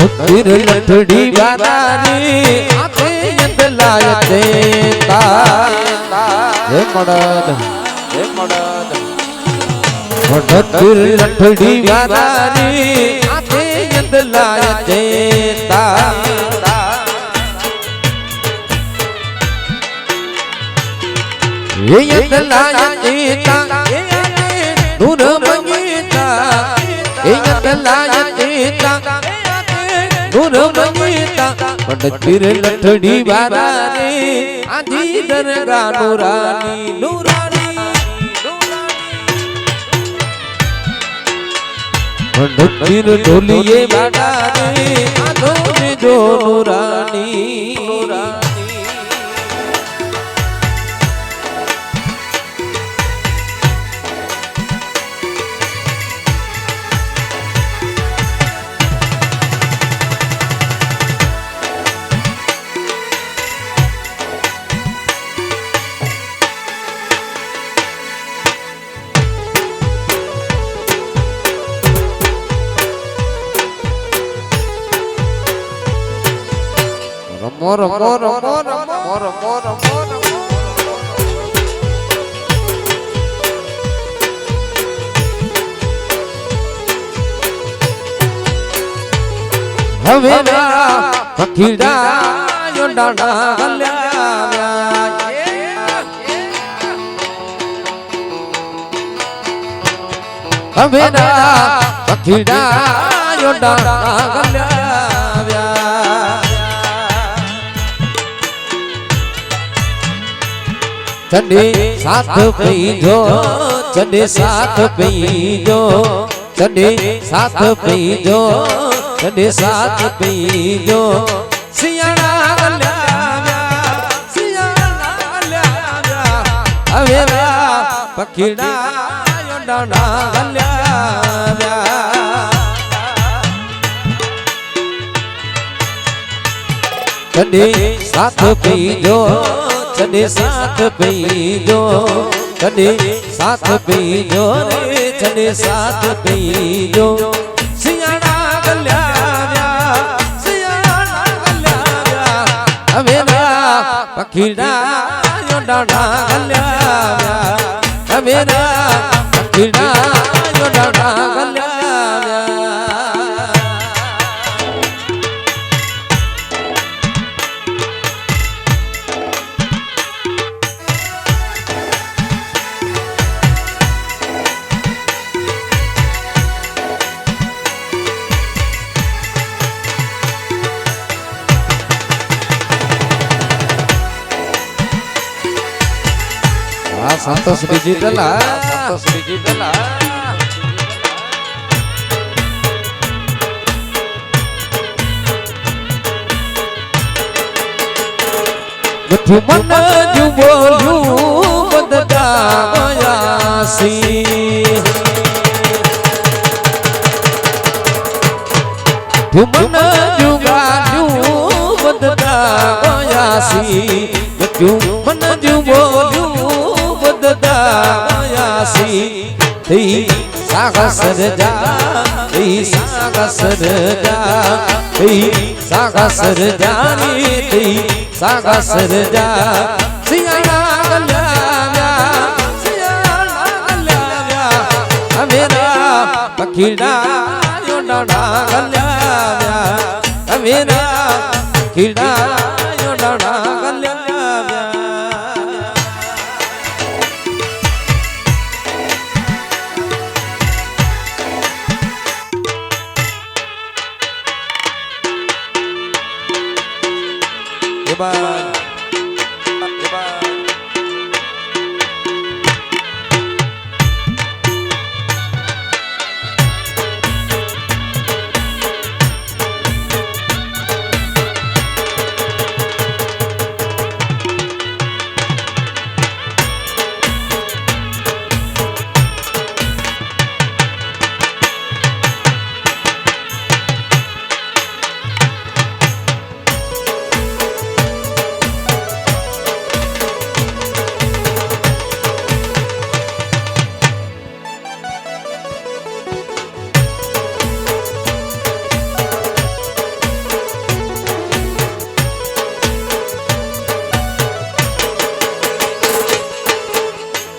તીર લઠડી વાદારી આતે યંદલાય દેતા હે મડદ તીર લઠડી વાદારી આતે યંદલાય દેતા હે યંદલાય દેતા નૂર મંગીતા હે યંદલાય દેતા નૂર મંગીતા તીર લઠડી વાદારી આજી દરગાહ નૂરાની તીર ઢોલીએ વાદારી આધો જો નૂરાની રમો રમો રમો રમો રમો રમો હવે પખીડા યોડાડા ગલ્યા હવે પખીડા યોડાડા ગલ્યા चढ़े साथ पीजो चढ़े साथ पीजो चढ़े साथ पीजो चढ़े साथ पीजो सियाना गल्या सियाना गल्या अवेरा पखीड़ा योडाना गल्या चढ़े साथ पीजो चढ़े साथ पीजो चढ़े साथ पीजो रे चढ़े साथ पीजो सियाना गल्या अवेरा पखीड़ा योडाना गल्या अवेरा पखीड़ा योडाना गल्या संतोष डिजिटल मन जू बोलू बददा बयासी मन जू गाजू बददा बयासी मन जू बोलू बददायासी थी सागसर जा थी सागसर जा थी सागसर जानी थी सागसर जा सियाना गल्या अवेरा पखीड़ा योडाना गल्या अवेरा पखीड़ा योडाना गल्या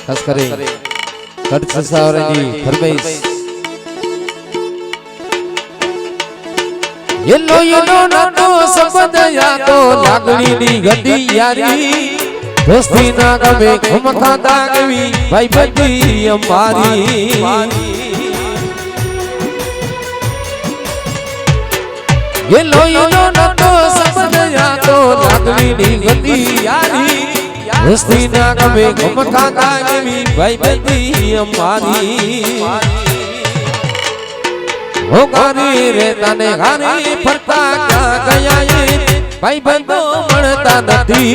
ખાસ કરી કડછ સાવરેજી ફરમાઈશ યેલો યેલો નાનો સંબંધ યાદો લાગણીની ગતી યારી દોસ્તી ના ગમે ખમખા દાગવી ભાઈ બધી અમારી યેલો યેલો નાનો સંબંધ યાદો લાગણીની ગતી યારી દોસ્તી ના ગમે ખમખા દાગવી ભાઈ બધી અમારી હો ગારી રે તને ગારી ફરતા ક્યાં ગયા એ ભાઈ બંધો મળતા નથી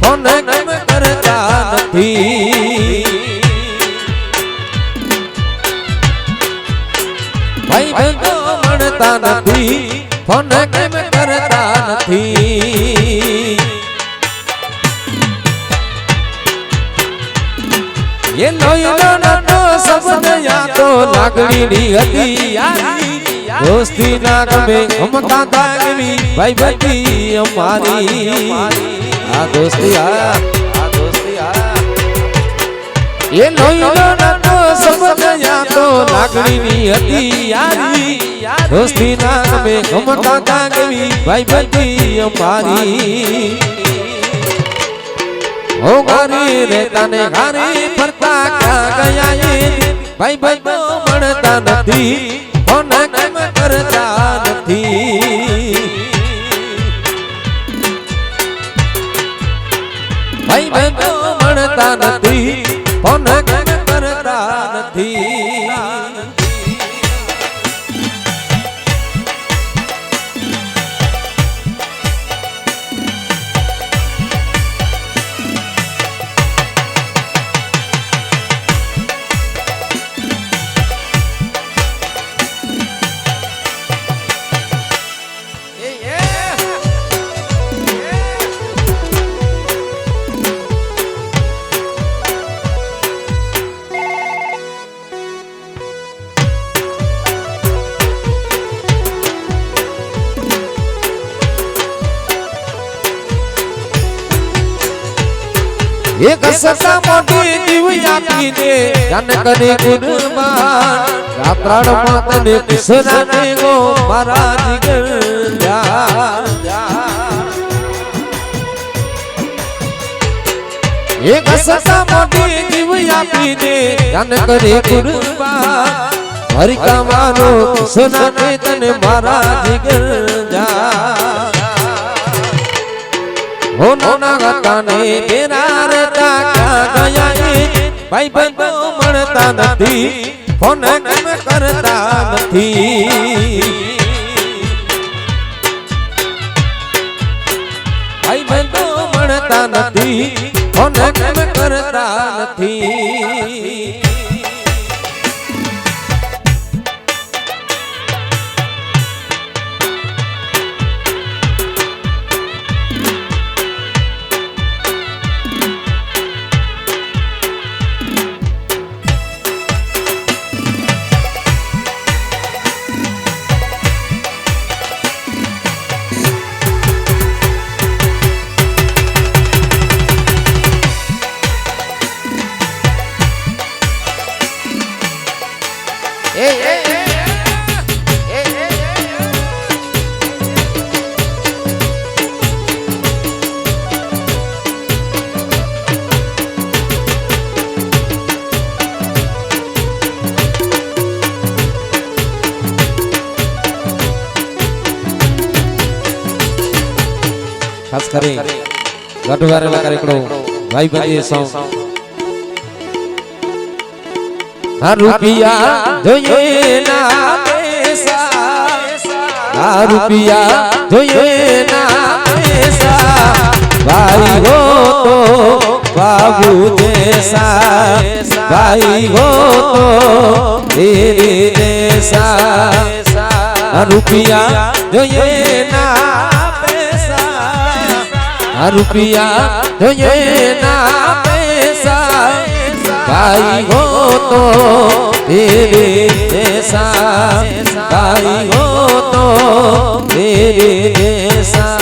ફોન કેમ કરતા નથી ભાઈ બંધો મળતા નથી ફોન કેમ કરતા નથી યેલો યેલો નાનો સંબંધ યાદો લાગણીની હતી યારી દોસ્તી ના ગમે ખમતા દાગવી ભાઈ બધી અમારી આ દોસ્તી આ યેલો યેલો નાનો સંબંધ યાદો લાગણીની હતી યારી દોસ્તી ના ગમે ખમતા દાગવી ભાઈ બધી અમારી હો ગારી રે તને ગારી ફરતા ક્યાં ગયા એ ભાઈ બંધો મળતા નથી ફોન કેમ કરતા નથી ભાઈ બંધો મળતા નથી ફોન કેમ કરતા નથી એક સતા મોટી જીવ આપીને જાન કરે ગુણમાન રાત્રાળમાં તને કિસરાને ગો મારા જીગર એક સતા મોટી જીવ આપીને જાન કરે ગુણમાન હરિકા મારો કિસરાને તને મારા જીગર હો નાના ગાતાને તેરા રહેતા ક્યાં ગયા એ ભાઈ બંધો મળતા નથી ફોન કેમ કરતા નથી ભાઈ બંધો મળતા નથી ફોન કેમ કરતા નથી ખાસ કરી ગઢવારેલા કાર્યક્રમ ભાઈ ભાઈ સોંગ હા રૂપિયા જોઈએ ના પૈસા હા રૂપિયા જોઈએ ના પૈસા ભાઈ હો તો બાબુ જૈસા ભાઈ હો તો તેરે જૈસા રૂપિયા જોઈએ ના रुपया જોઈએ ના પૈસા ભાઈ હો તો તેરે જૈસા ભાઈ હો તો તેરે જૈસા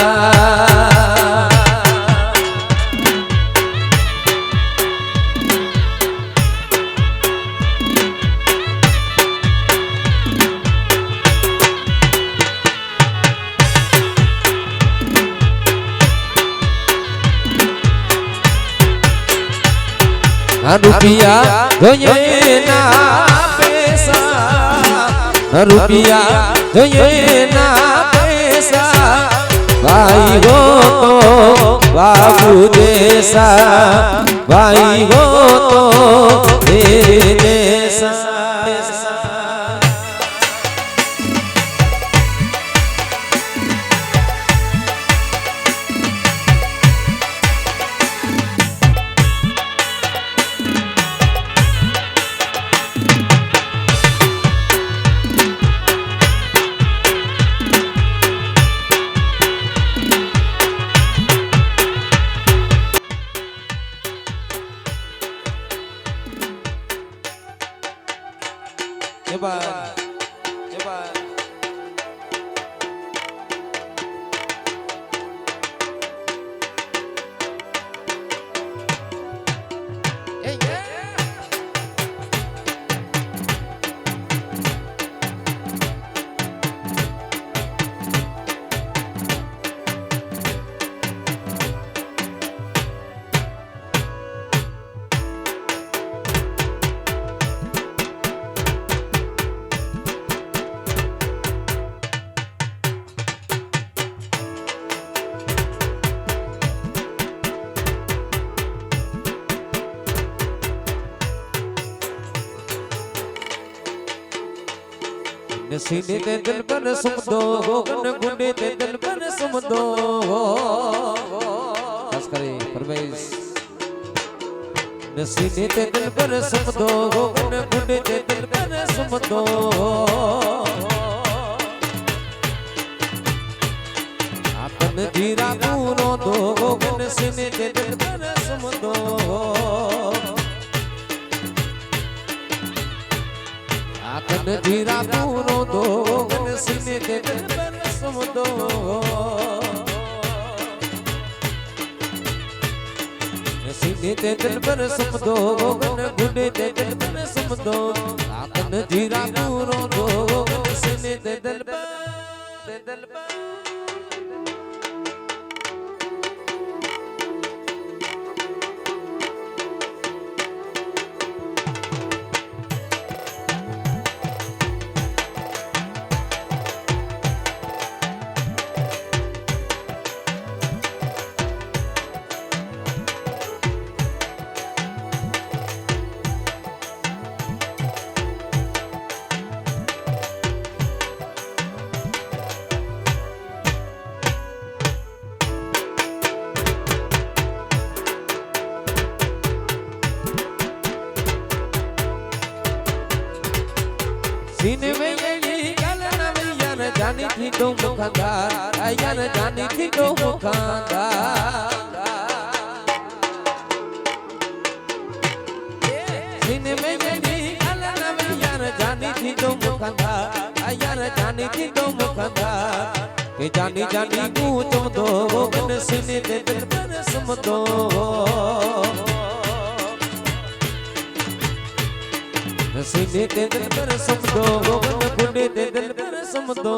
આ રૂપિયા જોઈએ ના પૈસા રૂપિયા જોઈએ ના પૈસા ભાઈ હો તો બાબુ દેસા ભાઈ હો તો દેસા सीने ते दिल पर सुम दो गन गुंडे ते दिल पर सुम दो खास करे परवेश सीने ते दिल पर सुम दो गन गुंडे ते दिल पर सुम दो आपन जीरा पूरो दो गन सीने ते दिल पर सुम दो आतन जीरा पूरो दो गन सीने ते दिल पर सुम दो सीने ते दिल पर सुम दो गन गुंडे ते दिल पर सुम दो आतन जीरा पूरो दो गन सीने ते दिल पर सीने में ये गल नवैया न जानी थी तो मुखदार आया न जानी थी तो मुखदार सीने में ये गल नवैया न जानी थी तो मुखदार आया न जानी थी तो मुखदार के जानी जानी को तुम दो गन सीने ते दिल पर सुम दो सीने ते दिल पर सुम दो गन गुंडे ते दिल पर सुम दो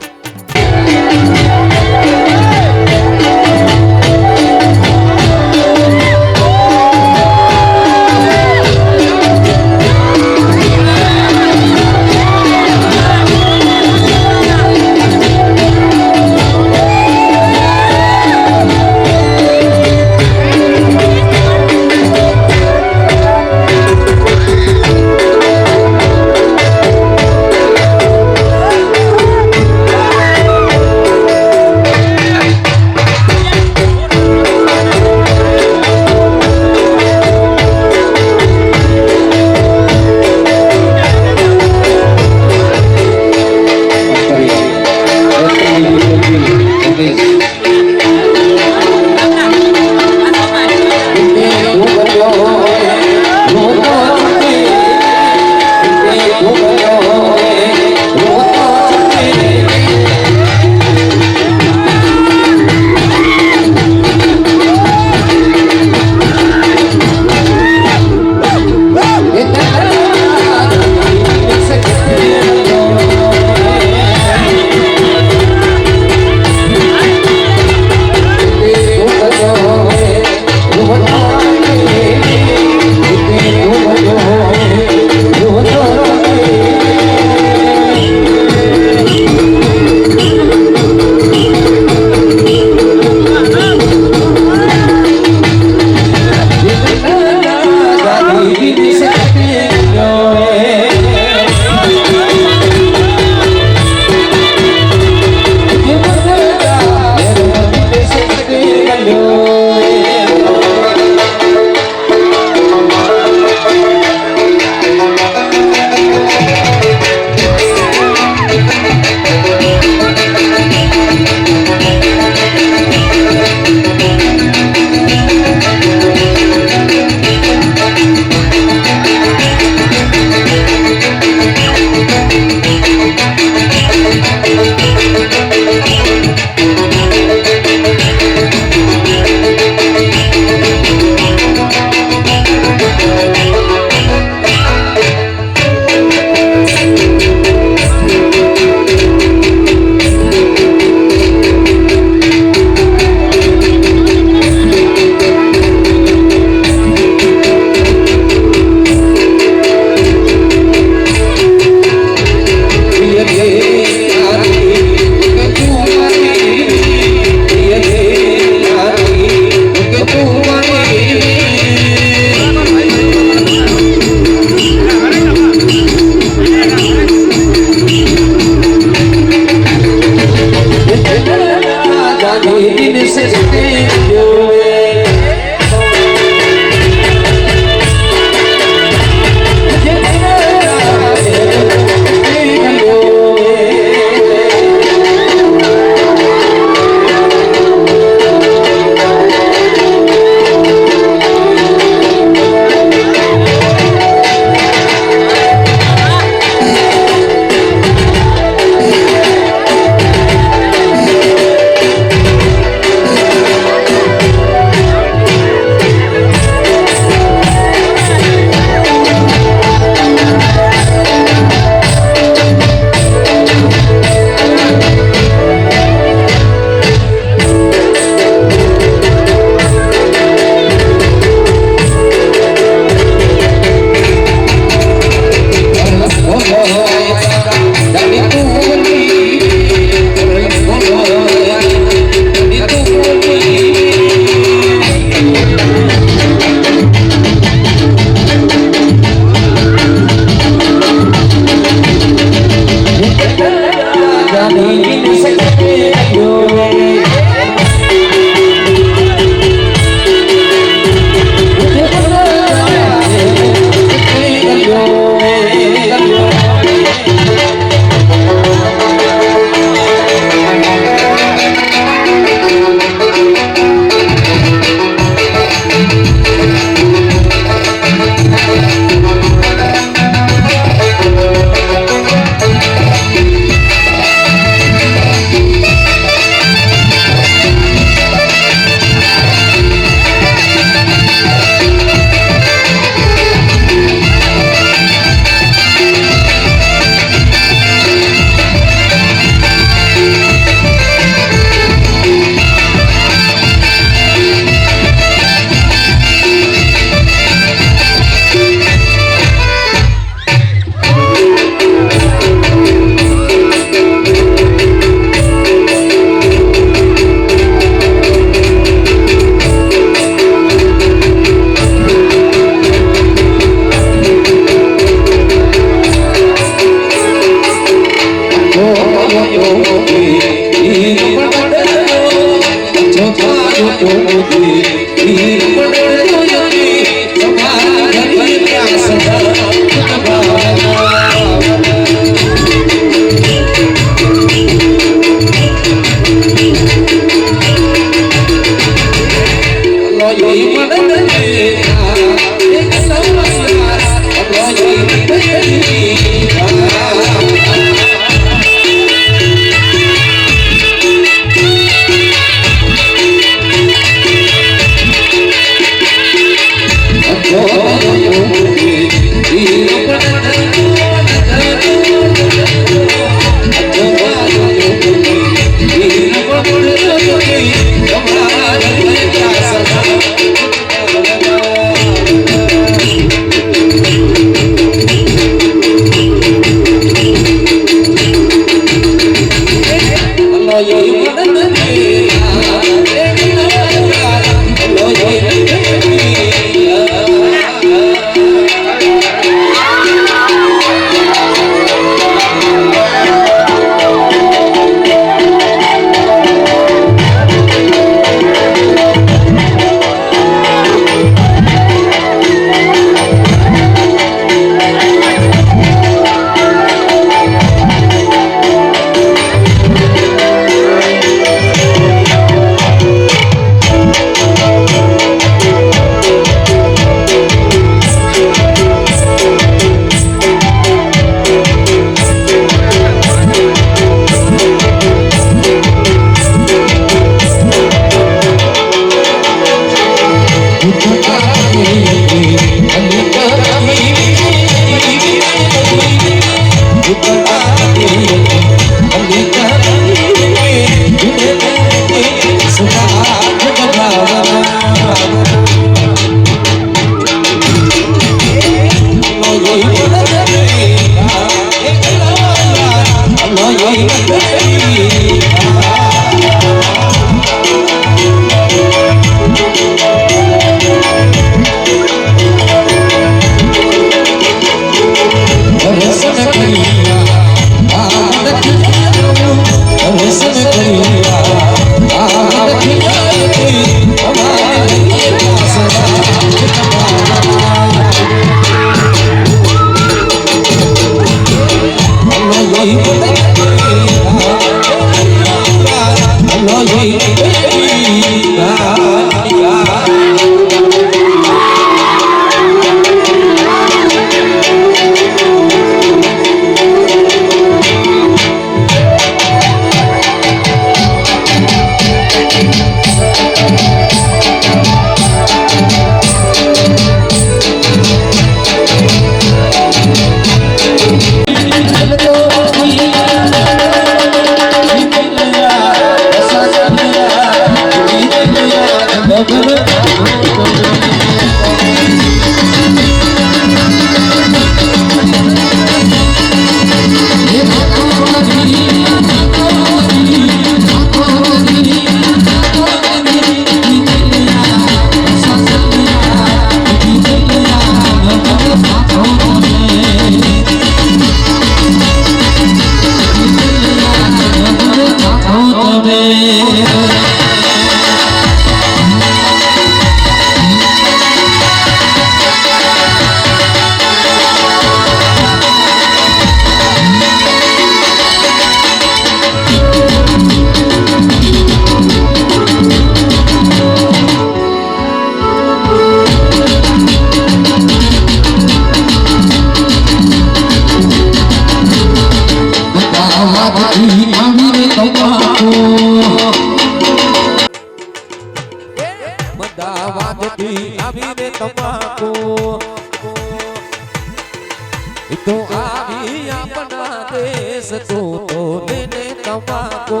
तो आवी अपना देश तू तो लेने तंबाकू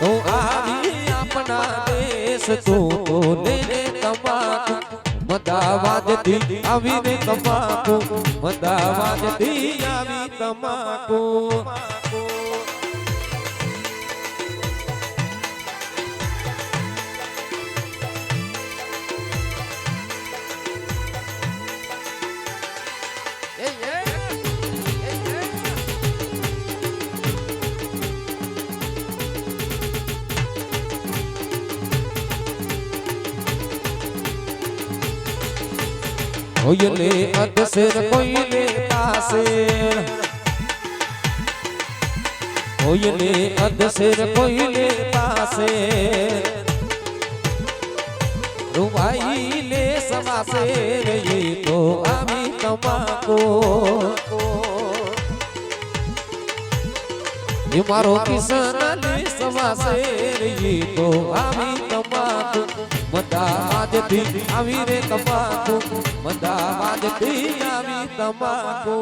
तो आवी अपना देश तू तो लेने तंबाकू मदावाजती आवी ने तंबाकू मदावाजती आवी तंबाकू कोयले अदसर कोयले तासेर कोयले अदसर कोयले तासेर रुबाई ले समासेर ये तो आमी तंबाकू ये मारो किसान ले समासेर ये तो आमी तंबाकू મદાવાજથી આવી રે તમાકુ મદાવાજથી આવી તમાકુ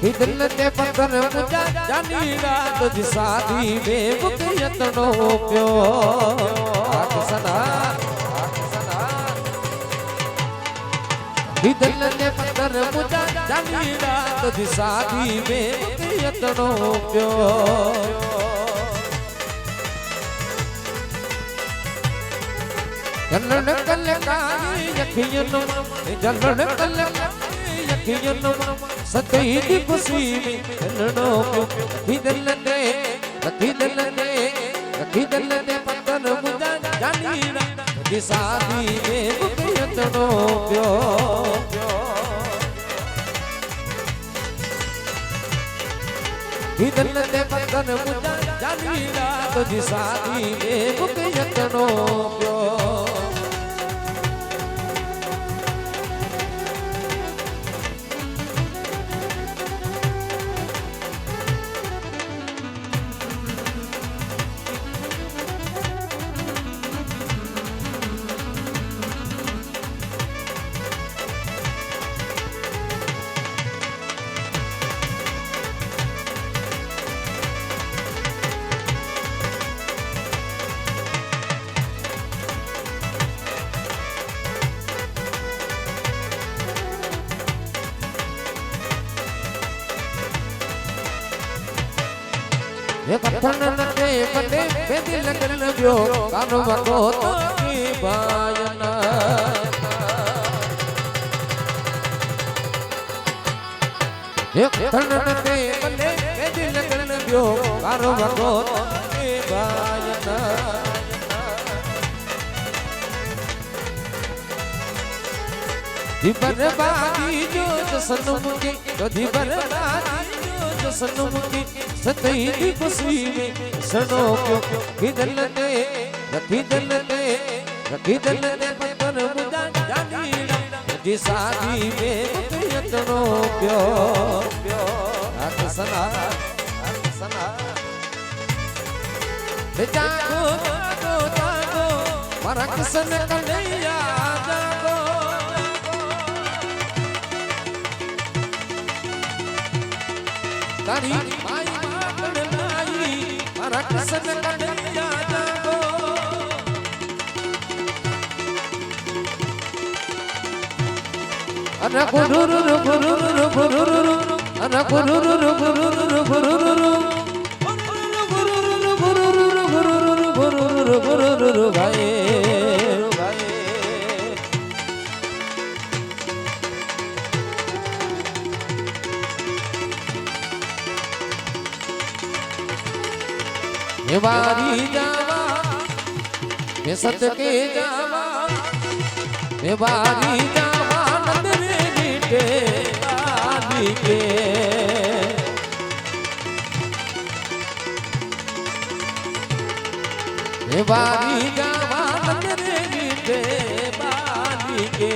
दिल ते पत्थर मुझा जानी रात जी शादी में बुकियतनो प्यो आख सना दिल ते पत्थर मुझा जानी रात जी शादी में बुकियतनो प्यो जलन कलकाई यखियन जलन कलकाई यखियन सतई दी खुशी में चलनो क्यों दिल ने पत्थर मुझा जानी दी शादी में बुकियतनो प्यो दिल ने पत्थर मुझा जानी दी शादी में बुकियतनो प्यो ये पत्थर नटे बने बेदी लगन व्यो कानो बको तो की बायना ये पत्थर नटे बने बेदी लगन व्यो कानो बको तो की बायना दीपर बागी जो सनम के तो दीपर बागी जो सनम के सतई दी खुशी में सनो क्यों दिल ने पत्थर मुझा जानी दी शादी में बुकियतनो प्यो आख सना जागो जागो जागो मारा किसन कन्हैया जागो तारी माई मारा किसन कन्हैया जागो અને ગુરુરુ ગુરુરુ ગુરુરુ અને ગુરુરુ ગુરુરુ ગુરુરુ ગુરુરુ ભાઈ ये बारी जावा ये सदके जावा ये बारी जावा नंदरे नीटे बाली के ये बारी जावा नंदरे नीटे बाली के